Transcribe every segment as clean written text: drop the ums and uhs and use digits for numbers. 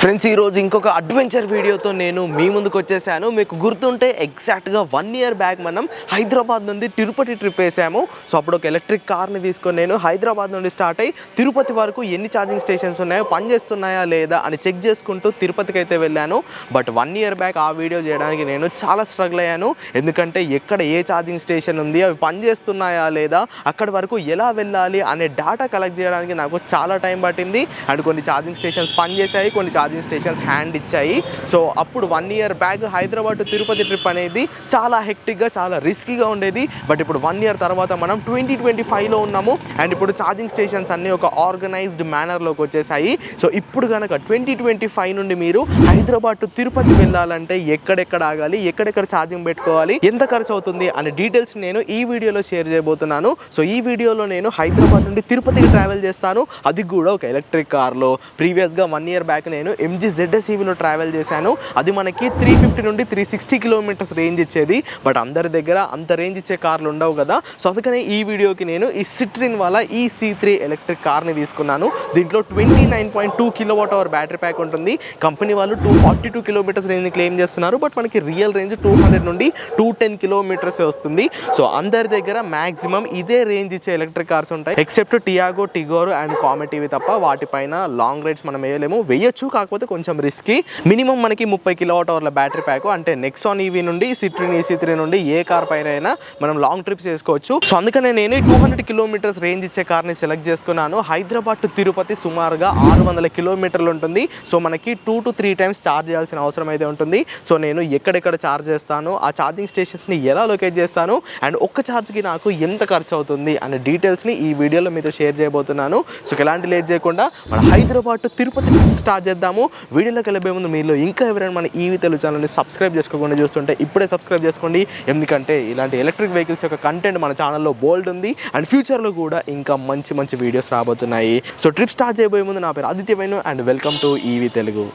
Friends ఈరోజు ఇంకొక adventure వీడియోతో నేను మీ ముందుకు వచ్చేసాను. మీకు గుర్తుంటే ఎగ్జాక్ట్గా 1 ఇయర్ బ్యాక్ మనం హైదరాబాద్ నుండి తిరుపతి ట్రిప్ వేసాము. సో అప్పుడు ఒక ఎలక్ట్రిక్ కార్ని తీసుకొని నేను హైదరాబాద్ నుండి స్టార్ట్ అయ్యి తిరుపతి వరకు ఎన్ని ఛార్జింగ్ స్టేషన్స్ ఉన్నాయో, పనిచేస్తున్నాయా లేదా అని చెక్ చేసుకుంటూ తిరుపతికి అయితే వెళ్ళాను. బట్ 1 ఇయర్ బ్యాక్ ఆ వీడియో చేయడానికి నేను చాలా స్ట్రగుల్ అయ్యాను. ఎందుకంటే ఎక్కడ ఏ ఛార్జింగ్ స్టేషన్ ఉంది, అవి పనిచేస్తున్నాయా లేదా, అక్కడి వరకు ఎలా వెళ్ళాలి అనే డేటా కలెక్ట్ చేయడానికి నాకు చాలా టైం పట్టింది. అండ్ కొన్ని ఛార్జింగ్ స్టేషన్స్ పనిచేసాయి, కొన్ని ఛార్జింగ్ స్టేషన్స్ హ్యాండ్ ఇచ్చాయి. సో అప్పుడు 1 year back Hyderabad to Tirupati trip అనేది చాలా హెక్టిక్గా, చాలా రిస్కీగా ఉండేది. బట్ ఇప్పుడు 1 ఇయర్ తర్వాత మనం 2025లో ఉన్నాము. అండ్ ఇప్పుడు ఛార్జింగ్ స్టేషన్స్ అన్నీ ఒక ఆర్గనైజ్డ్ మేనర్లోకి వచ్చేసాయి. సో ఇప్పుడు కనుక 2025 నుండి మీరు హైదరాబాద్ టు తిరుపతి వెళ్ళాలంటే ఎక్కడెక్కడ ఆగాలి, ఎక్కడెక్కడ ఛార్జింగ్ పెట్టుకోవాలి, ఎంత ఖర్చు అవుతుంది అనే డీటెయిల్స్ నేను ఈ వీడియోలో షేర్ చేయబోతున్నాను. సో ఈ వీడియోలో నేను హైదరాబాద్ నుండి తిరుపతికి ట్రావెల్ చేస్తాను, అది కూడా ఒక ఎలక్ట్రిక్ కార్లో. ప్రీవియస్గా 1 ఇయర్ బ్యాక్ నేను MG ZS-EVలో ట్రావెల్ చేశాను. అది మనకి 350 నుండి 360 కిలోమీటర్స్ రేంజ్ ఇచ్చేది. బట్ అందరి దగ్గర అంత రేంజ్ ఇచ్చే కార్లు ఉండవు కదా. సో అందుకనే ఈ వీడియోకి నేను ఈ సిట్రిన్ వాళ్ళ EC3 ఎలక్ట్రిక్ కార్ని తీసుకున్నాను. దీంట్లో 29.2 kWh బ్యాటరీ ప్యాక్ ఉంటుంది. కంపెనీ వాళ్ళు 242 కిలోమీటర్స్ రేంజ్ క్లెయిమ్ చేస్తున్నారు. బట్ మనకి రియల్ రేంజ్ 200 నుండి 210 కిలోమీటర్స్ వస్తుంది. సో అందరి దగ్గర మ్యాక్సిమం ఇదే రేంజ్ ఇచ్చే ఎలక్ట్రిక్ కార్స్ ఉంటాయి, except Tiago, Tigor and comet ఇవి తప్ప. వాటిపైన లాంగ్ రైడ్స్ మనం వేయలేము, వేయచ్చు, కాకపోతే కొంచెం రిస్కీ. మినిమం మనకి 30 kWh బ్యాటరీ ప్యాక్. అంటే నెక్సాన్ EV నుండి, సిట్రిన్ EC3 నుండి ఏ కార్ పైన అయినా మనం లాంగ్ ట్రిప్స్ చేసుకోవచ్చు. సో అందుకనే నేను 200 కిలోమీటర్స్ రేంజ్ ఇచ్చే కార్ని సెలెక్ట్ చేసుకున్నాను. హైదరాబాద్ టు తిరుపతి సుమారుగా 600 కిలోమీటర్లు ఉంటుంది. సో మనకి 2 to 3 టైమ్స్ ఛార్జ్ చేయాల్సిన అవసరం అయితే ఉంటుంది. సో నేను ఎక్కడెక్కడ ఛార్జ్ చేస్తాను, ఆ ఛార్జింగ్ స్టేషన్స్ని ఎలా లొకేట్ చేస్తాను, అండ్ ఒక్క ఛార్జ్కి నాకు ఎంత ఖర్చు అవుతుంది అనే డీటెయిల్స్ని ఈ వీడియోలో మీతో షేర్ చేయబోతున్నాను. సో ఎలాంటి లేట్ చేయకుండా మన హైదరాబాద్ టు తిరుపతి స్టార్ట్ చేద్దాము. వీడియోలోకి వెళ్ళే ముందు మీలో ఇంకా ఎవరైనా మన EV తెలుగు ఛానల్ని సబ్స్క్రైబ్ చేసుకోకుండా చూస్తుంటే ఇప్పుడే సబ్స్క్రైబ్ చేసుకోండి. ఎందుకంటే ఇలాంటి ఎలక్ట్రిక్ వెహికల్స్ యొక్క కంటెంట్ మన ఛానల్లో బోల్డ్ ఉంది. అండ్ ఫ్యూచర్లో కూడా ఇంకా మంచి మంచి వీడియోస్ రాబోతున్నాయి. సో ట్రిప్ స్టార్ట్ చేయబోయే ముందు నా పేరు Aditya Venu and welcome to EV Telugu.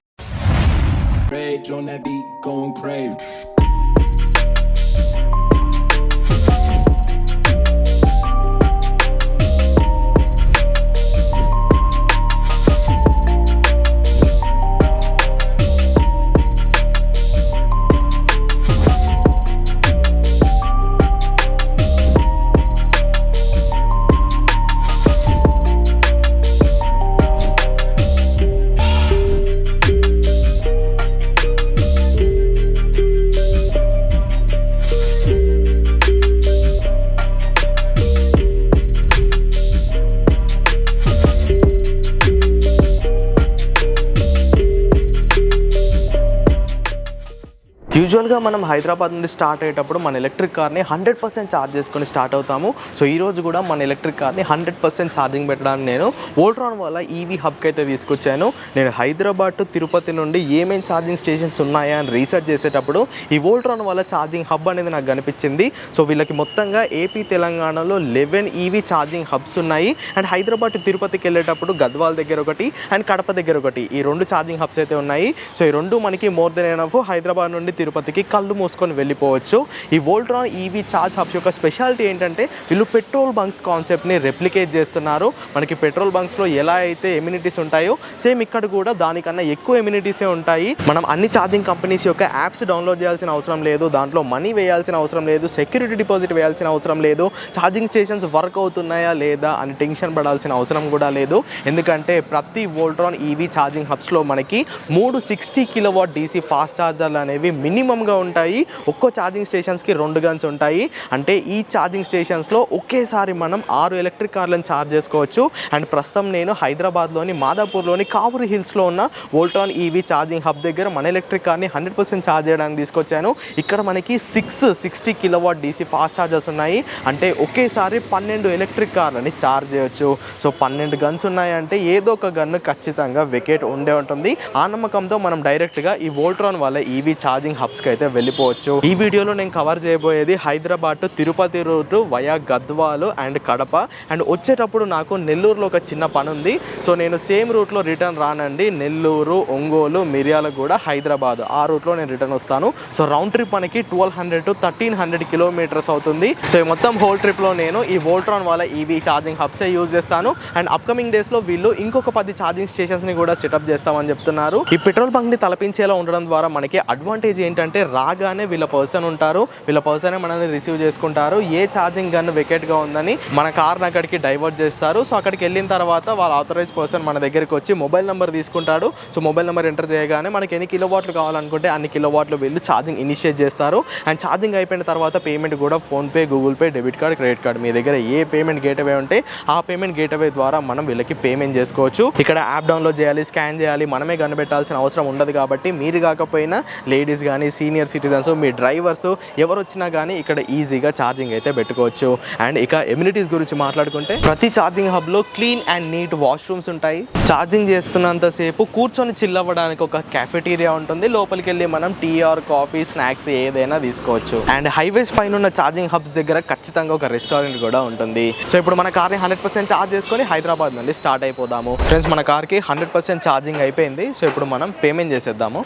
యూజువల్గా మనం హైదరాబాద్ నుండి స్టార్ట్ అయ్యేటప్పుడు మన ఎలక్ట్రిక్ కార్ని 100% ఛార్జ్ చేసుకొని స్టార్ట్ అవుతాము. సో ఈరోజు కూడా మన ఎలక్ట్రిక్ కార్ని 100% ఛార్జింగ్ పెట్టడానికి నేను వోల్ట్రాన్ వాళ్ళ EV హబ్కి అయితే తీసుకొచ్చాను. నేను హైదరాబాద్ టు తిరుపతి నుండి ఏమేమి ఛార్జింగ్ స్టేషన్స్ ఉన్నాయా అని రీసెర్చ్ చేసేటప్పుడు ఈ వోల్ట్రాన్ వాళ్ళ ఛార్జింగ్ హబ్ అనేది నాకు కనిపించింది. సో వీళ్ళకి మొత్తంగా ఏపీ తెలంగాణలో 11 EV ఛార్జింగ్ హబ్స్ ఉన్నాయి. అండ్ హైదరాబాద్ టు తిరుపతికి వెళ్ళేటప్పుడు గద్వాల్ దగ్గర ఒకటి అండ్ కడప దగ్గర ఒకటి, ఈ 2 ఛార్జింగ్ హబ్స్ అయితే ఉన్నాయి. సో ఈ 2 మనకి మోర్ దెన్ ఎనఫ్ హైదరాబాద్ నుండి తిరుపతికి కళ్ళు మూసుకొని వెళ్ళిపోవచ్చు. ఈ వోల్ట్రాన్ EV ఛార్జ్ హబ్స్ యొక్క స్పెషాలిటీ ఏంటంటే వీళ్ళు పెట్రోల్ బంక్స్ కాన్సెప్ట్ని రెప్లికేట్ చేస్తున్నారు. మనకి పెట్రోల్ బంక్స్లో ఎలా అయితే ఎమ్యూనిటీస్ ఉంటాయో సేమ్ ఇక్కడ కూడా దానికన్నా ఎక్కువ ఎమ్యూనిటీసే ఉంటాయి. మనం అన్ని ఛార్జింగ్ కంపెనీస్ యొక్క యాప్స్ డౌన్లోడ్ చేయాల్సిన అవసరం లేదు, దాంట్లో మనీ వేయాల్సిన అవసరం లేదు, సెక్యూరిటీ డిపాజిట్ వేయాల్సిన అవసరం లేదు, ఛార్జింగ్ స్టేషన్స్ వర్క్ అవుతున్నాయా లేదా అని టెన్షన్ పడాల్సిన అవసరం కూడా లేదు. ఎందుకంటే ప్రతి వోల్ట్రాన్ EV ఛార్జింగ్ హబ్స్లో మనకి 3 60 kW DC ఫాస్ట్ ఛార్జర్లు అనేవి మినిమంగా ఉంటాయి. ఒక్కో ఛార్జింగ్ స్టేషన్స్కి 2 గన్స్ ఉంటాయి. అంటే ఈ ఛార్జింగ్ స్టేషన్స్లో ఒకేసారి మనం 6 ఎలక్ట్రిక్ కార్లను ఛార్జ్ చేసుకోవచ్చు. అండ్ ప్రస్తుతం నేను హైదరాబాద్లోని మాదాపూర్లోని కావూరి హిల్స్లో ఉన్న వోల్ట్రాన్ EV ఛార్జింగ్ హబ్ దగ్గర మన ఎలక్ట్రిక్ కార్ని 100% ఛార్జ్ చేయడానికి తీసుకొచ్చాను. ఇక్కడ మనకి 6 60 kW DC ఫాస్ట్ ఛార్జర్స్ ఉన్నాయి. అంటే ఒకేసారి 12 ఎలక్ట్రిక్ కార్లని ఛార్జ్ చేయొచ్చు. సో 12 గన్స్ ఉన్నాయంటే ఏదో ఒక గన్ను ఖచ్చితంగా వెకేట్ ఉండే ఉంటుంది. ఆ నమ్మకంతో మనం డైరెక్ట్గా ఈ వోల్ట్రాన్ వాళ్ళ EV ఛార్జింగ్ హబ్స్కి అయితే వెళ్ళిపోవచ్చు. ఈ వీడియోలో నేను కవర్ చేయబోయేది Hyderabad to Tirupati route via Gadwal and Kadapa. And వచ్చేటప్పుడు నాకు నెల్లూరులో ఒక చిన్న పని ఉంది. సో నేను సేమ్ రూట్లో రిటర్న్ రానండి. నెల్లూరు, ఒంగోలు, మిర్యాలగూడ, హైదరాబాద్ ఆ రూట్లో నేను రిటర్న్ వస్తాను. సో రౌండ్ ట్రిప్ మనకి 1200 to 1300 కిలోమీటర్స్ అవుతుంది. సో మొత్తం హోల్ ట్రిప్లో నేను ఈ వోల్ట్రాన్ వాళ్ళ ఈవీ ఛార్జింగ్ హబ్సే యూజ్ చేస్తాను. అండ్ అప్కమింగ్ డేస్లో వీళ్ళు ఇంకొక 10 ఛార్జింగ్ స్టేషన్స్ని కూడా సెటప్ చేస్తామని చెప్తున్నారు. ఈ పెట్రోల్ బంక్ని తలపించేలా ఉండడం ద్వారా మనకి అడ్వాంటేజ్ ఏంటంటే రాగానే వీళ్ళ పర్సన్ ఉంటారు, వీళ్ళ పర్సనే మనల్ని రిసీవ్ చేసుకుంటారు. ఏ ఛార్జింగ్ గన్ వెకెట్గా ఉందని మన కార్ని అక్కడికి డైవర్ట్ చేస్తారు. సో అక్కడికి వెళ్ళిన తర్వాత వాళ్ళ ఆథరైజ్ పర్సన్ మన దగ్గరికి వచ్చి మొబైల్ నెంబర్ తీసుకుంటాడు. సో మొబైల్ నెంబర్ ఎంటర్ చేయగానే మనకి ఎన్ని కిలోవాట్లు కావాలనుకుంటే అన్ని కిలోవాట్లు వీళ్ళు ఛార్జింగ్ ఇనిషియేట్ చేస్తారు. అండ్ ఛార్జింగ్ అయిపోయిన తర్వాత పేమెంట్ కూడా PhonePe, Google Pay, debit card, credit card మీ దగ్గర ఏ పేమెంట్ గేట్వే ఉంటే ఆ పేమెంట్ గేట్వే ద్వారా మనం వీళ్ళకి పేమెంట్ చేసుకోవచ్చు. ఇక్కడ యాప్ డౌన్లోడ్ చేయాలి, స్కాన్ చేయాలి, మనమే కనిపెట్టాల్సిన అవసరం ఉండదు. కాబట్టి మీరు కాకపోయినా లేడీస్ కానీ, సీనియర్ సిటిజన్స్, మీ డ్రైవర్స్ ఎవరు వచ్చినా కానీ ఇక్కడ ఈజీగా ఛార్జింగ్ అయితే పెట్టుకోవచ్చు. అండ్ ఇక ఎమ్యూనిటీస్ గురించి మాట్లాడుకుంటే ప్రతి ఛార్జింగ్ హబ్లో క్లీన్ అండ్ నీట్ వాష్రూమ్స్ ఉంటాయి. ఛార్జింగ్ చేస్తున్నంతసేపు కూర్చొని చిల్ అవ్వడానికి ఒక క్యాఫెటీరియా ఉంటుంది. లోపలికి వెళ్ళి మనం టీ ఆర్ కాఫీ, స్నాక్స్ ఏదైనా తీసుకోవచ్చు. అండ్ హైవేస్ పైన ఉన్న ఛార్జింగ్ హబ్స్ దగ్గర ఖచ్చితంగా ఒక రెస్టారెంట్ కూడా ఉంటుంది. సో ఇప్పుడు మన కార్ని 100% ఛార్జ్ చేసుకొని హైదరాబాద్ నుండి స్టార్ట్ అయిపోదాము. ఫ్రెండ్స్, మన కార్కి 100% ఛార్జింగ్ అయిపోయింది. సో ఇప్పుడు మనం పేమెంట్ చేసేద్దాము.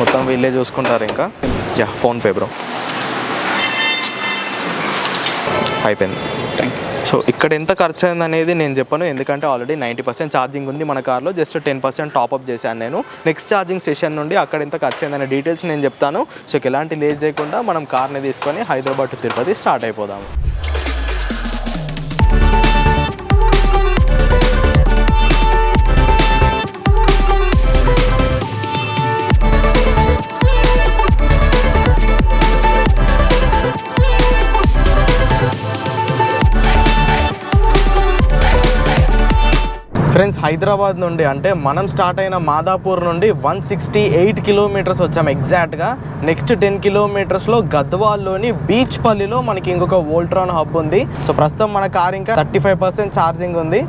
మొత్తం వీళ్ళే చూసుకుంటారు. ఇంకా ఫోన్పే బ్రో అయిపోయింది. సో ఇక్కడ ఎంత ఖర్చు అయింది అనేది నేను చెప్పను, ఎందుకంటే ఆల్రెడీ 90% ఛార్జింగ్ ఉంది మన కార్లో. జస్ట్ 10% టాప్అప్ చేశాను నేను. నెక్స్ట్ ఛార్జింగ్ సెషన్ నుండి అక్కడ ఎంత ఖర్చు అయిందనే డీటెయిల్స్ నేను చెప్తాను. సో ఎలాంటి లేట్ చేయకుండా మనం కార్ని తీసుకొని హైదరాబాద్ టు తిరుపతి స్టార్ట్ అయిపోదాము. ఫ్రెండ్స్, హైదరాబాద్ నుండి అంటే మనం స్టార్ట్ అయిన మాదాపూర్ నుండి 168 కిలోమీటర్స్ వచ్చాము ఎగ్జాక్ట్గా. నెక్స్ట్ 10 కిలోమీటర్స్లో గద్వాల్లోని బీచ్పల్లిలో మనకి ఇంకొక వోల్ట్రాన్ హబ్ ఉంది. సో ప్రస్తుతం మన కార్ ఇంకా 35% ఛార్జింగ్ ఉంది.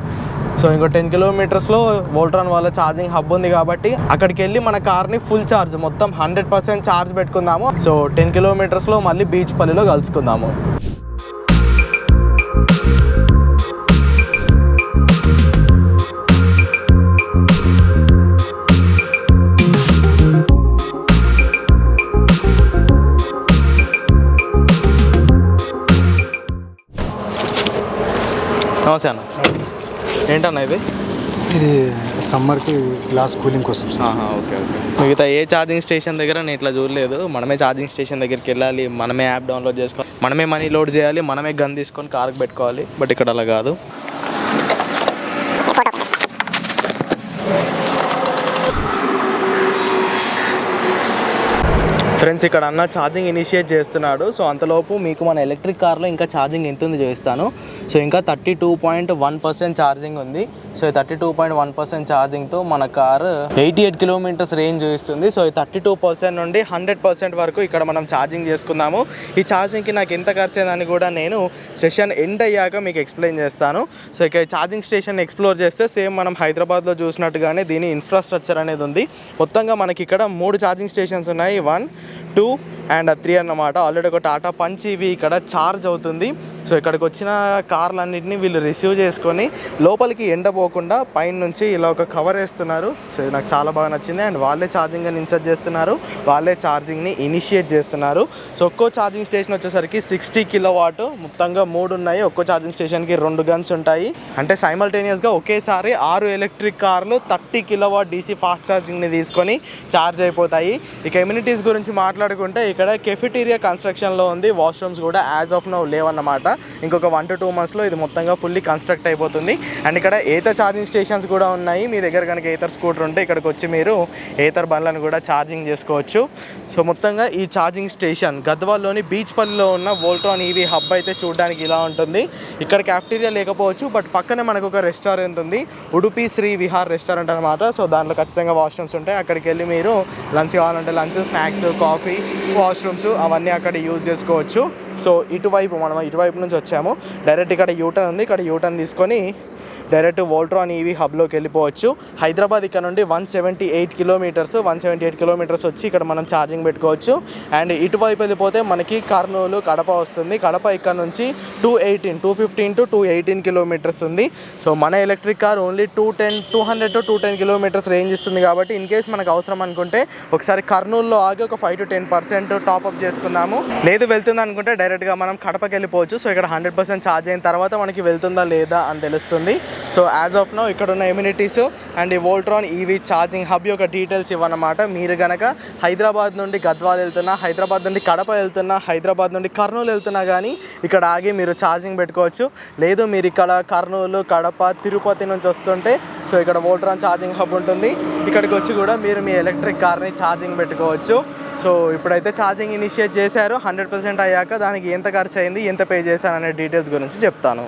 సో ఇంకో 10 కిలోమీటర్స్లో వోల్ట్రాన్ వాళ్ళ ఛార్జింగ్ హబ్ ఉంది కాబట్టి అక్కడికి వెళ్ళి మన కార్ని ఫుల్ ఛార్జ్ మొత్తం 100% ఛార్జ్ పెట్టుకుందాము. సో 10 కిలోమీటర్స్లో మళ్ళీ బీచ్పల్లిలో కలుసుకుందాము. నమస్తే అన్న. ఏంటన్నా ఇది సమ్మర్కి గ్లాస్ కూలింగ్ కోసం. Okay okay. మిగతా ఏ ఛార్జింగ్ స్టేషన్ దగ్గర నేను ఇట్లా చూడలేదు. మనమే ఛార్జింగ్ స్టేషన్ దగ్గరికి వెళ్ళాలి, మనమే యాప్ డౌన్లోడ్ చేసుకోవాలి, మనమే మనీ లోడ్ చేయాలి, మనమే గన్ తీసుకొని కార్కి పెట్టుకోవాలి. బట్ ఇక్కడ అలా కాదు. ఫ్రెండ్స్, ఇక్కడ అన్న ఛార్జింగ్ ఇనిషియేట్ చేస్తున్నాడు. సో అంతలోపు మీకు మన ఎలక్ట్రిక్ కార్లో ఇంకా ఛార్జింగ్ ఎంత ఉంది చూపిస్తాను. సో ఇంకా 32.1% ఛార్జింగ్ ఉంది. సో ఈ 32.1% ఛార్జింగ్తో మన కారు 88 కిలోమీటర్స్ రేంజ్ చూపిస్తుంది. సో ఈ 32% నుండి 100% వరకు ఇక్కడ మనం ఛార్జింగ్ చేసుకుందాము. ఈ ఛార్జింగ్కి నాకు ఎంత ఖర్చు అయిందని కూడా నేను సెషన్ ఎండ్ అయ్యాక మీకు ఎక్స్ప్లెయిన్ చేస్తాను. సో ఇక ఛార్జింగ్ స్టేషన్ ఎక్స్ప్లోర్ చేస్తే సేమ్ మనం హైదరాబాద్లో చూసినట్టుగానే దీని ఇన్ఫ్రాస్ట్రక్చర్ అనేది ఉంది. మొత్తంగా మనకి ఇక్కడ 3 ఛార్జింగ్ స్టేషన్స్ ఉన్నాయి. 1, 2 and 3 అన్నమాట. ఆల్రెడీ ఒక టాటా పంచ్ ఇవి ఇక్కడ ఛార్జ్ అవుతుంది. సో ఇక్కడికి వచ్చిన కార్లన్నింటినీ వీళ్ళు రిసీవ్ చేసుకొని లోపలికి ఎండపోకుండా పైన నుంచి ఇలా ఒక కవర్ వేస్తున్నారు. సో ఇది నాకు చాలా బాగా నచ్చింది. అండ్ వాళ్ళే ఛార్జింగ్ అని ఇన్సర్ట్ చేస్తున్నారు, వాళ్ళే ఛార్జింగ్ని ఇనిషియేట్ చేస్తున్నారు. సో ఒక్కో ఛార్జింగ్ స్టేషన్ వచ్చేసరికి 60 కిలోవాట్, మొత్తంగా 3 ఉన్నాయి. ఒక్కో ఛార్జింగ్ స్టేషన్కి 2 గన్స్ ఉంటాయి. అంటే సైమల్టేనియస్గా ఒకేసారి 6 ఎలక్ట్రిక్ కార్లు 30 కిలోవాట్ డీసీ ఫాస్ట్ ఛార్జింగ్ని తీసుకొని ఛార్జ్ అయిపోతాయి. ఇక ఎమ్యూనిటీస్ గురించి మాట్లాడుకుంటే ఇక్కడ కెఫెటీరియా కన్స్ట్రక్షన్లో ఉంది. వాష్రూమ్స్ కూడా యాజ్ ఆఫ్ నౌ లేవన్నమాట. ఇంకొక 1 to 2 monthsలో ఇది మొత్తంగా ఫుల్లీ కన్స్ట్రక్ట్ అయిపోతుంది. అండ్ ఇక్కడ ఏతర్ ఛార్జింగ్ స్టేషన్స్ కూడా ఉన్నాయి. మీ దగ్గర కనుక ఏతర్ స్కూటర్ ఉంటే ఇక్కడికి వచ్చి మీరు ఏతర్ బండ్లను కూడా ఛార్జింగ్ చేసుకోవచ్చు. సో మొత్తంగా ఈ ఛార్జింగ్ స్టేషన్ గద్వాల్లోని బీచ్పల్లిలో ఉన్న వోల్ట్రాన్ ఈవీ హబ్ అయితే చూడడానికి ఇలా ఉంటుంది. ఇక్కడ క్యాఫెటీరియా లేకపోవచ్చు, బట్ పక్కనే మనకు ఒక రెస్టారెంట్ ఉంది, ఉడుపి శ్రీ విహార్ రెస్టారెంట్ అనమాట. సో దాంట్లో ఖచ్చితంగా వాష్రూమ్స్ ఉంటాయి. అక్కడికి వెళ్ళి మీరు లంచ్ కావాలంటే లంచ్, స్నాక్స్, కాఫీ, వాష్రూమ్స్ అవన్నీ అక్కడ యూజ్ చేసుకోవచ్చు. సో మనం ఇటువైపు నుంచి వచ్చాము. డైరెక్ట్ ఇక్కడ యూటర్న్ ఉంది. ఇక్కడ యూటర్న్ తీసుకొని డైరెక్ట్ వోల్ట్రాన్ ఈవీ హబ్లోకి వెళ్ళిపోవచ్చు. హైదరాబాద్ ఇక్కడ నుండి 178 కిలోమీటర్స్ వచ్చి ఇక్కడ మనం ఛార్జింగ్ పెట్టుకోవచ్చు. అండ్ ఇటువైపు వెళ్ళిపోతే మనకి కర్నూలు, కడప వస్తుంది. కడప ఇక్కడ నుంచి 215 to 218 కిలోమీటర్స్ ఉంది. సో మన electric car only 200 to 210 kilometres range ఇస్తుంది. కాబట్టి ఇన్ కేస్ మనకు అవసరం అనుకుంటే ఒకసారి కర్నూలులో ఆగి ఒక 5 to 10% టాప్అప్ చేసుకుందాము. లేదు వెళ్తుంది అనుకుంటే డైరెక్ట్గా మనం కడపకి వెళ్ళిపోవచ్చు. సో ఇక్కడ 100% ఛార్జ్ అయిన తర్వాత మనకి వెళ్తుందా లేదా అని తెలుస్తుంది. సో యాజ్ ఆఫ్ నౌ ఇక్కడ ఉన్న ఎమ్యూనిటీస్ అండ్ ఈ వోల్ట్రాన్ ఈవీ ఛార్జింగ్ హబ్ యొక్క డీటెయిల్స్ ఇవ్వనమాట. మీరు కనుక హైదరాబాద్ నుండి గద్వాల్ వెళ్తున్నా, హైదరాబాద్ నుండి కడప వెళ్తున్నా, హైదరాబాద్ నుండి కర్నూలు వెళ్తున్నా కానీ ఇక్కడ ఆగి మీరు ఛార్జింగ్ పెట్టుకోవచ్చు. లేదు మీరు ఇక్కడ కర్నూలు, కడప, తిరుపతి నుంచి వస్తుంటే సో ఇక్కడ వోల్ట్రాన్ ఛార్జింగ్ హబ్ ఉంటుంది. ఇక్కడికి వచ్చి కూడా మీరు మీ ఎలక్ట్రిక్ కార్ని ఛార్జింగ్ పెట్టుకోవచ్చు. సో ఇప్పుడైతే ఛార్జింగ్ ఇనిషియేట్ చేశారు. 100% అయ్యాక దానికి ఎంత ఖర్చు అయింది, ఎంత పే చేశాను అనే డీటెయిల్స్ గురించి చెప్తాను.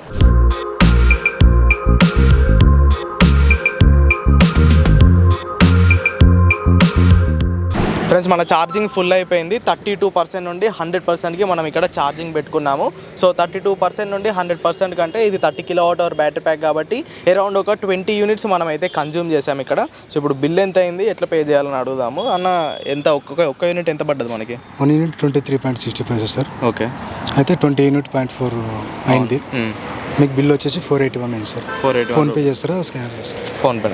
ఫ్రెండ్స్ మన ఛార్జింగ్ ఫుల్ అయిపోయింది. 32% నుండి 100%కి మనం ఇక్కడ ఛార్జింగ్ పెట్టుకున్నాము. సో 32% నుండి 100% కంటే ఇది 30 kWh బ్యాటరీ ప్యాక్ కాబట్టి అరౌండ్ ఒక 20 యూనిట్స్ మనం అయితే కన్జ్యూమ్ చేసాము ఇక్కడ. సో ఇప్పుడు బిల్ ఎంత అయింది, ఎట్లా పే చేయాలని అడుగుదాము. అన్న ఎంత ఒక్క యూనిట్ ఎంత పడ్డది మనకి? 1 యూనిట్ 23.60 పైసెస్ సార్. ఓకే, అయితే 20 యూనిట్ 0.4 అయింది. మీకు బిల్ వచ్చేసి 481 అయింది సార్. 481 ఫోన్పే చేస్తారా, స్కానర్ చేస్తారా? ఫోన్పే.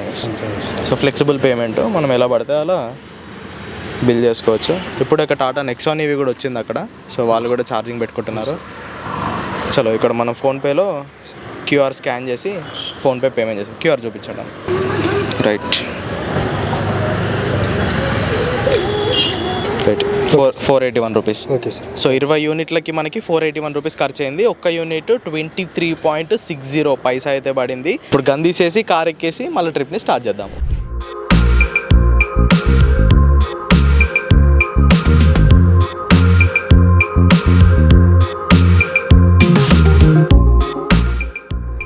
సో ఫ్లెక్సిబుల్ పేమెంట్, మనం ఎలా పడితే అలా బిల్ చేసుకోవచ్చు. ఇప్పుడు ఒక టాటా నెక్సాన్ ఈవీ కూడా వచ్చింది అక్కడ. సో వాళ్ళు కూడా ఛార్జింగ్ పెట్టుకుంటున్నారు. చలో ఇక్కడ మనం ఫోన్పేలో క్యూఆర్ స్కాన్ చేసి ఫోన్పే పేమెంట్ చేస్తాం. క్యూఆర్ చూపించండి. Right 481 rupees. Okay sir. So 20 యూనిట్లకి మనకి 481 రూపీస్ ఖర్చు అయింది. ఒక్క యూనిట్ 23.60 పైసా అయితే పడింది. ఇప్పుడు గన్ తీసేసి కార్ ఎక్కేసి మళ్ళీ ట్రిప్ని స్టార్ట్ చేద్దాము.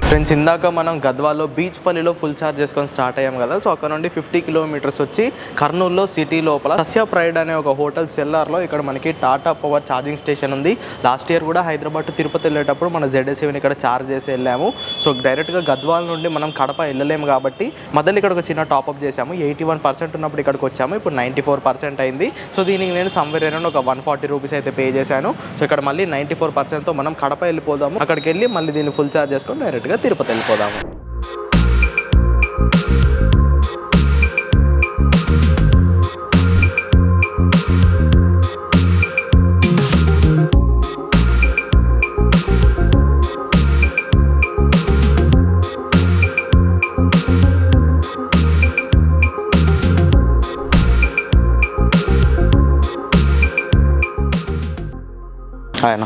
ఫ్రెండ్స్ ఇందాక మనం గద్వాల్లో బీచ్పల్లిలో ఫుల్ ఛార్జ్ చేసుకొని స్టార్ట్ అయ్యాం కదా. సో అక్కడ నుండి 50 కిలోమీటర్స్ వచ్చి కర్నూలులో సిటీ లోపల సస్య ప్రైడ్ అనే ఒక హోటల్ సెల్లార్లో ఇక్కడ మనకి టాటా పవర్ ఛార్జింగ్ స్టేషన్ ఉంది. లాస్ట్ ఇయర్ కూడా హైదరాబాద్ టు తిరుపతి వెళ్ళేటప్పుడు మన ZS7 ఇక్కడ ఛార్జ్ చేసి వెళ్ళాము. సో డైరెక్ట్గా గద్వాల నుండి మనం కడప వెళ్ళలేము కాబట్టి మధ్యలో ఇక్కడ ఒక చిన్న టాప్అప్ చేసాము. 81% ఉన్నప్పుడు ఇక్కడికి వచ్చాము. ఇప్పుడు 94% అయింది. సో దీనికి నేను సమ్వేర్ అరౌండ్ ఒక 140 రూపీస్ అయితే పే చేశాను. సో ఇక్కడ మళ్ళీ 94%తో మనం కడప వెళ్ళిపోదాము. అక్కడికి వెళ్ళి మళ్ళీ దీన్ని ఫుల్ ఛార్జ్ చేసుకొని డైరెక్ట్గా తిరుపతి వెళ్ళిపోదాము. ఆయన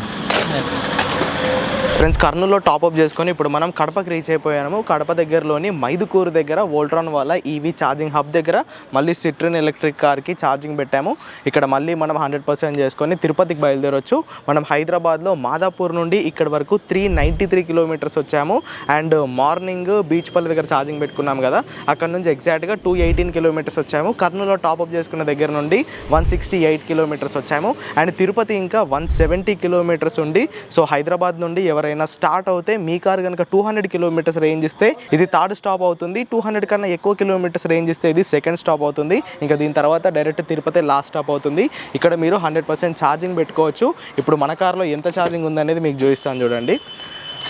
ఫ్రెండ్స్ కర్నూలులో టాప్అప్ చేసుకొని ఇప్పుడు మనం కడపకి రీచ్ అయిపోయాము. కడప దగ్గరలోని మైదుకూరు దగ్గర వోల్ట్రాన్ వాళ్ళ ఈవీ ఛార్జింగ్ హబ్ దగ్గర మళ్ళీ సిట్రిన్ ఎలక్ట్రిక్ కార్కి ఛార్జింగ్ పెట్టాము. ఇక్కడ మళ్ళీ మనం 100% చేసుకొని తిరుపతికి బయలుదేరొచ్చు. మనం హైదరాబాద్లో మాదాపూర్ నుండి ఇక్కడ వరకు 393 కిలోమీటర్స్ వచ్చాము. అండ్ మార్నింగ్ బీచ్పల్లి దగ్గర ఛార్జింగ్ పెట్టుకున్నాం కదా, అక్కడ నుంచి ఎగ్జాక్ట్గా 218 కిలోమీటర్స్ వచ్చాము. కర్నూలులో టాప్అప్ చేసుకున్న దగ్గర నుండి 168 కిలోమీటర్స్ వచ్చాము. అండ్ తిరుపతి ఇంకా 170 కిలోమీటర్స్ ఉంది. సో హైదరాబాద్ నుండి ఎవరైనా స్టార్ట్ అవుతే మీ కార్ కనుక 200 కిలోమీటర్స్ రేంజ్ ఇస్తే ఇది థర్డ్ స్టాప్ అవుతుంది. 200 కన్నా ఎక్కువ కిలోమీటర్స్ రేంజ్ ఇస్తే ఇది సెకండ్ స్టాప్ అవుతుంది. ఇంకా దీని తర్వాత డైరెక్ట్ తిరుపతి లాస్ట్ స్టాప్ అవుతుంది. ఇక్కడ మీరు 100% ఛార్జింగ్ పెట్టుకోవచ్చు. ఇప్పుడు మన కార్లో ఎంత ఛార్జింగ్ ఉందనేది మీకు చూపిస్తాను చూడండి.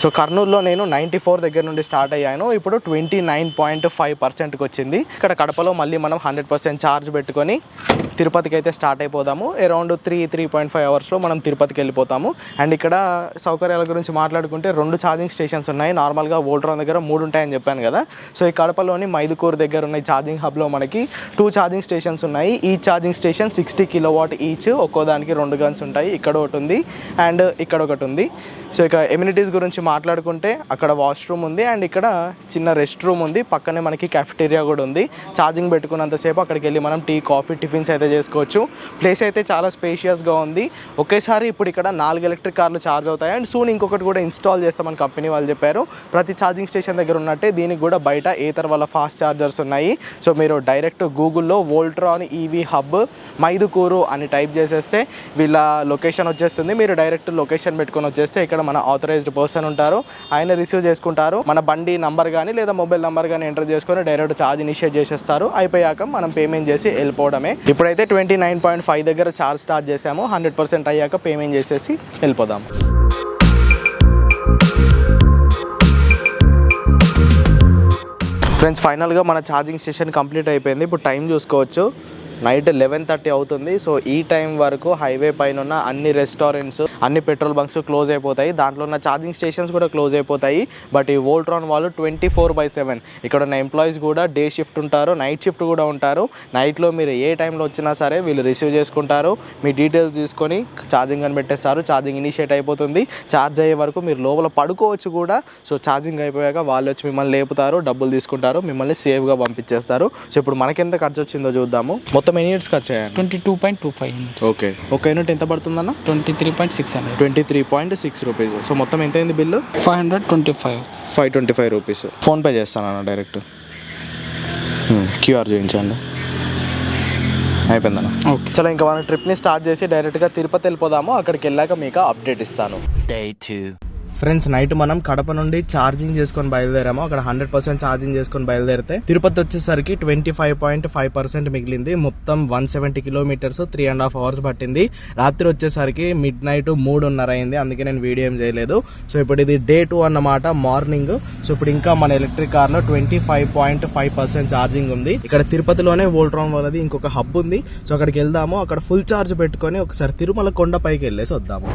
సో కర్నూలులో నేను 94 దగ్గర నుండి స్టార్ట్ అయ్యాను. ఇప్పుడు 29.5%కి వచ్చింది. ఇక్కడ కడపలో మళ్ళీ మనం 100% ఛార్జ్ పెట్టుకొని తిరుపతికి అయితే స్టార్ట్ అయిపోదాము. అరౌండ్ 3.5 అవర్స్లో మనం తిరుపతికి వెళ్ళిపోతాము. అండ్ ఇక్కడ సౌకర్యాల గురించి మాట్లాడుకుంటే 2 ఛార్జింగ్ స్టేషన్స్ ఉన్నాయి. నార్మల్గా వోల్ట్రాన్ దగ్గర 3 ఉంటాయని చెప్పాను కదా. సో ఈ కడపలోని మైదుకూరు దగ్గర ఉన్న ఛార్జింగ్ హబ్లో మనకి 2 ఛార్జింగ్ స్టేషన్స్ ఉన్నాయి. ఈ ఛార్జింగ్ స్టేషన్ 60 కిలోవాట్ ఈచ్. ఒక్కో దానికి 2 గన్స్ ఉంటాయి. ఇక్కడ ఒకటి ఉంది అండ్ ఇక్కడ ఒకటి ఉంది. సో ఇక ఎమ్యూనిటీస్ గురించి మాట్లాడుకుంటే అక్కడ వాష్రూమ్ ఉంది అండ్ ఇక్కడ చిన్న రెస్ట్ రూమ్ ఉంది. పక్కనే మనకి క్యాఫెటేరియా కూడా ఉంది. ఛార్జింగ్ పెట్టుకున్నంతసేపు అక్కడికి వెళ్ళి మనం టీ, కాఫీ, టిఫిన్స్ అయితే అయితే చేసుకోవచ్చు. ప్లేస్ అయితే చాలా స్పేషియస్గా ఉంది. ఒకేసారి ఇప్పుడు ఇక్కడ 4 ఎలక్ట్రిక్ కార్లు ఛార్జ్ అవుతాయి. అండ్ సూన్ ఇంకొకటి కూడా ఇన్స్టాల్ చేస్తామని కంపెనీ వాళ్ళు చెప్పారు. ప్రతి ఛార్జింగ్ స్టేషన్ దగ్గర ఉన్నట్టే దీనికి కూడా బయట ఏతర్ వల్ల ఫాస్ట్ ఛార్జర్స్ ఉన్నాయి. సో మీరు డైరెక్ట్ గూగుల్లో వోల్ట్రాన్ ఈవీ హబ్ మైదుకూరు అని టైప్ చేసేస్తే వీళ్ళ లొకేషన్ వచ్చేస్తుంది. మీరు డైరెక్ట్ లొకేషన్ పెట్టుకొని వచ్చేస్తే ఇక్కడ మన ఆథరైజ్డ్ పర్సన్ ఉంటారు, ఆయన రిసీవ్ చేసుకుంటారు. మన బండి నంబర్ కానీ లేదా మొబైల్ నంబర్ కానీ ఎంటర్ చేసుకొని డైరెక్ట్ ఛార్జ్ ఇనిషియేట్ చేసేస్తారు. అయిపోయాక మనం పేమెంట్ చేసి వెళ్ళిపోవడమే. ఇప్పుడైతే 29.5 దగ్గర ఛార్జ్ స్టార్ట్ చేసాము. 100% అయ్యాక పేమెంట్ చేసేసి వెళ్ళిపోదాం. ఫ్రెండ్స్, ఫైనల్గా మన ఛార్జింగ్ స్టేషన్ కంప్లీట్ అయిపోయింది. ఇప్పుడు టైం చూసుకోవచ్చు, నైట్ 11:30 అవుతుంది. సో ఈ టైం వరకు హైవే పైన ఉన్న అన్ని రెస్టారెంట్స్, అన్ని పెట్రోల్ బంక్స్ క్లోజ్ అయిపోతాయి. దాంట్లో ఉన్న ఛార్జింగ్ స్టేషన్స్ కూడా క్లోజ్ అయిపోతాయి. బట్ ఈ వోల్ట్రాన్ వాళ్ళు 24/7 ఇక్కడ ఉన్న ఎంప్లాయీస్ కూడా డే షిఫ్ట్ ఉంటారు, నైట్ షిఫ్ట్ కూడా ఉంటారు. నైట్లో మీరు ఏ టైంలో వచ్చినా సరే వీళ్ళు రిసీవ్ చేసుకుంటారు. మీ డీటెయిల్స్ తీసుకొని ఛార్జింగ్ అని పెట్టేస్తారు. ఛార్జింగ్ ఇనిషియేట్ అయిపోతుంది. ఛార్జ్ అయ్యే వరకు మీరు లోపల పడుకోవచ్చు కూడా. సో ఛార్జింగ్ అయిపోయాక వాళ్ళు వచ్చి మిమ్మల్ని లేపుతారు, డబ్బులు తీసుకుంటారు, మిమ్మల్ని సేఫ్గా పంపించేస్తారు. సో ఇప్పుడు మనకెంత ఖర్చు వచ్చిందో చూద్దాము. మొత్తం ఎన్ని యూనిట్స్ ఖర్చు అయ్యాయి? 22.25 యూనిట్స్. ఓకే, ఒక యూనిట్ ఎంత పడుతుందన్న? 23.600. 23.6 రూపీస్. సో మొత్తం ఎంత అయింది బిల్లు? 525 రూపీస్. ఫోన్పే చేస్తానన్న డైరెక్ట్. క్యూఆర్ చూపించండి. అయిపోయిందన్న. ఓకే, సరే ఇంకా మన ట్రిప్ని స్టార్ట్ చేసి డైరెక్ట్గా తిరుపతి వెళ్ళిపోదాము. అక్కడికి వెళ్ళాక మీకు అప్డేట్ ఇస్తాను. Day 2. ఫ్రెండ్స్, నైట్ మనం కడప నుండి ఛార్జింగ్ చేసుకొని బయలుదేరాము. అక్కడ 100% ఛార్జింగ్ చేసుకొని బయలుదేరితే తిరుపతి వచ్చేసరికి 25.5% మిగిలింది. మొత్తం 170 కిలోమీటర్స్, 3.5 hours పట్టింది. రాత్రి వచ్చేసరికి మిడ్ నైట్ 3:30 అయింది. అందుకే నేను వీడియో ఏం చేయలేదు. సో ఇప్పుడు ఇది Day 2 అన్నమాట, మార్నింగ్. సో ఇప్పుడు ఇంకా మన ఎలక్ట్రిక్ కార్ లో 25.5% ఛార్జింగ్ ఉంది. ఇక్కడ తిరుపతిలోనే వోల్ట్రాన్ వాళ్ళది ఇంకొక హబ్ ఉంది. సో అక్కడికి వెళ్దాము. అక్కడ ఫుల్ ఛార్జ్ పెట్టుకొని ఒకసారి తిరుమల కొండ పైకి వెళ్ళేసి వద్దాము.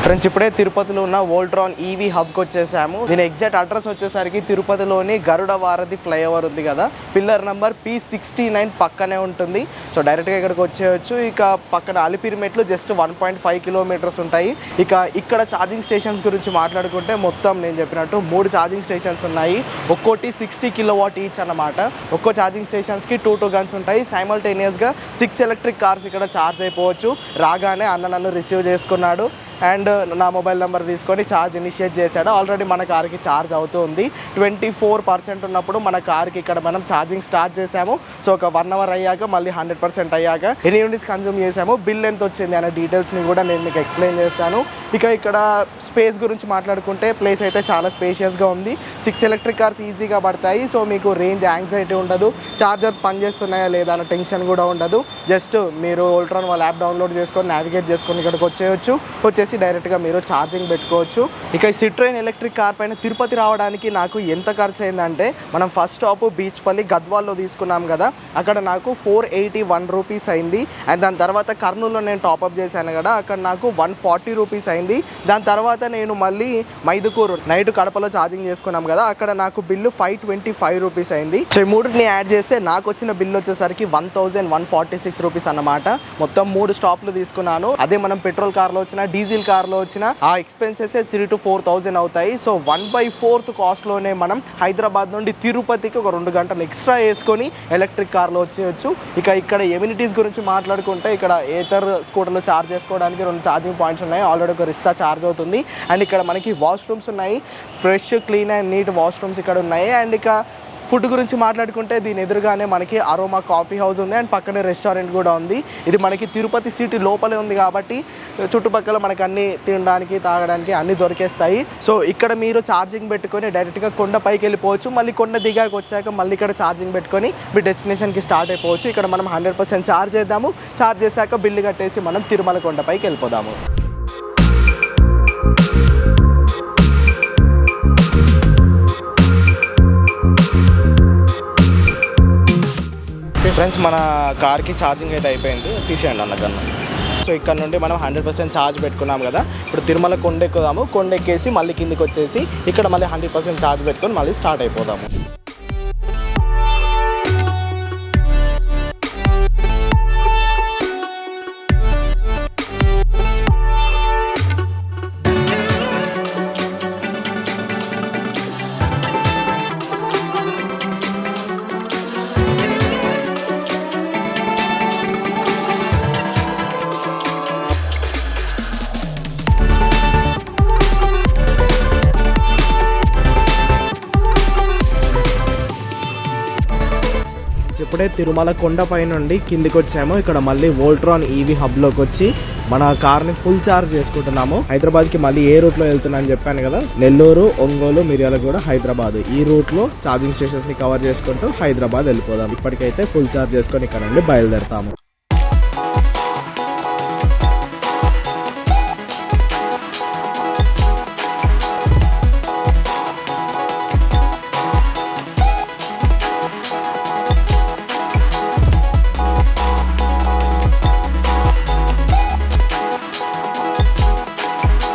ఫ్రెండ్స్, ఇప్పుడే తిరుపతిలో ఉన్న వోల్ట్రాన్ ఈవీ హబ్కి వచ్చేసాము. దీని ఎగ్జాక్ట్ అడ్రస్ వచ్చేసరికి తిరుపతిలోని గరుడ వారధి ఫ్లైఓవర్ ఉంది కదా, పిల్లర్ నెంబర్ P69 పక్కనే ఉంటుంది. సో డైరెక్ట్గా ఇక్కడికి వచ్చేయచ్చు. ఇక పక్కన అలిపిరి మెట్లు జస్ట్ 1.5 కిలోమీటర్స్ ఉంటాయి. ఇక ఇక్కడ ఛార్జింగ్ స్టేషన్స్ గురించి మాట్లాడుకుంటే మొత్తం నేను చెప్పినట్టు 3 ఛార్జింగ్ స్టేషన్స్ ఉన్నాయి. ఒక్కోటి 60 కిలోవాట్ ఈచ్ అన్నమాట. ఒక్కో ఛార్జింగ్ స్టేషన్స్కి 2 గన్స్ ఉంటాయి. సైమల్టేనియస్గా 6 ఎలక్ట్రిక్ కార్స్ ఇక్కడ ఛార్జ్ అయిపోవచ్చు. రాగానే అన్న నన్ను రిసీవ్ చేసుకున్నాడు అండ్ నా మొబైల్ నెంబర్ తీసుకొని ఛార్జ్ ఇనిషియేట్ చేశాడు. ఆల్రెడీ మన కార్కి ఛార్జ్ అవుతుంది. 24% ఉన్నప్పుడు మన కార్కి ఇక్కడ మనం ఛార్జింగ్ స్టార్ట్ చేసాము. సో ఒక 1 hour అయ్యాక మళ్ళీ 100% అయ్యాక ఎన్ని యూనిట్స్ కన్జ్యూమ్ చేసాము, బిల్ ఎంత వచ్చింది అనే డీటెయిల్స్ని కూడా నేను మీకు ఎక్స్ప్లెయిన్ చేస్తాను. ఇక ఇక్కడ స్పేస్ గురించి మాట్లాడుకుంటే ప్లేస్ అయితే చాలా స్పేషియస్గా ఉంది. 6 ఎలక్ట్రిక్ కార్స్ ఈజీగా పడతాయి. సో మీకు రేంజ్ యాంగ్జైటీ ఉండదు, ఛార్జర్స్ పనిచేస్తున్నాయా లేదా అన్న టెన్షన్ కూడా ఉండదు. జస్ట్ మీరు వోల్ట్రాన్ వాళ్ళ యాప్ డౌన్లోడ్ చేసుకొని నావిగేట్ చేసుకొని ఇక్కడికి వచ్చేసి డైరెక్ట్గా మీరు ఛార్జింగ్ పెట్టుకోవచ్చు. ఇక ఈ సిట్రోయిన్ ఎలక్ట్రిక్ కార్ పైన తిరుపతి రావడానికి నాకు ఎంత ఖర్చు అయిందంటే, మనం ఫస్ట్ స్టాప్ బీచ్పల్లి గద్వాల్లో తీసుకున్నాం కదా, అక్కడ నాకు 481 రూపీస్ అయింది. అండ్ దాని తర్వాత కర్నూలులో నేను టాప్అప్ చేశాను కదా, అక్కడ నాకు 140 రూపీస్ అయింది. దాని తర్వాత నేను మళ్ళీ మైదుకూరు నైట్ కడపలో ఛార్జింగ్ చేసుకున్నాం కదా, అక్కడ నాకు బిల్లు 525 రూపీస్ అయింది. సో ఈ మూడుని యాడ్ చేస్తే నాకు వచ్చిన బిల్లు వచ్చేసరికి 1146 రూపీస్ అన్నమాట. మొత్తం 3 స్టాప్లు తీసుకున్నాను. అదే మనం పెట్రోల్ కార్లో వచ్చిన, డీజిల్ కార్లో వచ్చిన ఆ ఎక్స్పెన్సెస్ 3,000 to 4,000 అవుతాయి. సో 1/4 కాస్ట్లోనే మనం హైదరాబాద్ నుండి తిరుపతికి ఒక 2 గంటలు ఎక్స్ట్రా వేసుకొని ఎలక్ట్రిక్ కార్లో వచ్చేయచ్చు. ఇక ఇక్కడ ఎమ్యూనిటీస్ గురించి మాట్లాడుకుంటే, ఇక్కడ ఏతర్ స్కూటర్లో ఛార్జ్ చేసుకోవడానికి 2 ఛార్జింగ్ పాయింట్స్ ఉన్నాయి. ఆల్రెడీ ఒక రిస్తా ఛార్జ్ అవుతుంది. అండ్ ఇక్కడ మనకి వాష్రూమ్స్ ఉన్నాయి, fresh clean and neat washrooms ఇక్కడ ఉన్నాయి. అండ్ ఇక ఫుడ్ గురించి మాట్లాడుకుంటే దీని ఎదురుగానే మనకి అరోమా కాఫీ హౌస్ ఉంది అండ్ పక్కనే రెస్టారెంట్ కూడా ఉంది. ఇది మనకి తిరుపతి సిటీ లోపలే ఉంది కాబట్టి చుట్టుపక్కల మనకి అన్ని తినడానికి తాగడానికి అన్ని దొరికేస్తాయి. సో ఇక్కడ మీరు ఛార్జింగ్ పెట్టుకొని డైరెక్ట్గా కొండ పైకి వెళ్ళిపోవచ్చు. మళ్ళీ కొండ దిగాక వచ్చాక మళ్ళీ ఇక్కడ ఛార్జింగ్ పెట్టుకొని మీ డెస్టినేషన్కి స్టార్ట్ అయిపోవచ్చు. ఇక్కడ మనం 100% ఛార్జ్ చేద్దాము. ఛార్జ్ చేశాక బిల్లు కట్టేసి మనం తిరుమల కొండ పైకి వెళ్ళిపోదాము. ఫ్రెండ్స్, మన కార్కి ఛార్జింగ్ అయితే అయిపోయింది. తీసేయండి అన్న కన్నా. సో ఇక్కడ నుండి మనం 100% ఛార్జ్ పెట్టుకున్నాం కదా, ఇప్పుడు తిరుమల కొండ ఎక్కుదాము. కొండ ఎక్కేసి మళ్ళీ కిందికి వచ్చేసి ఇక్కడ మళ్ళీ 100% ఛార్జ్ పెట్టుకొని మళ్ళీ స్టార్ట్ అయిపోదాము. ఇప్పుడే తిరుమల కొండపై నుండి కిందికి వచ్చాము. ఇక్కడ మళ్ళీ వోల్ట్రాన్ ఈవీ హబ్లోకి వచ్చి మన కార్ని ఫుల్ ఛార్జ్ చేసుకుంటున్నాము. హైదరాబాద్కి మళ్ళీ ఏ రూట్లో వెళ్తున్నా అని చెప్పాను కదా, నెల్లూరు, ఒంగోలు, మిర్యాలగూడ, హైదరాబాద్ ఈ రూట్లో ఛార్జింగ్ స్టేషన్స్ని కవర్ చేసుకుంటూ హైదరాబాద్ వెళ్ళిపోదాం. ఇప్పటికైతే ఫుల్ ఛార్జ్ చేసుకొని ఇక్కడ నుండి బయలుదేరుతాము.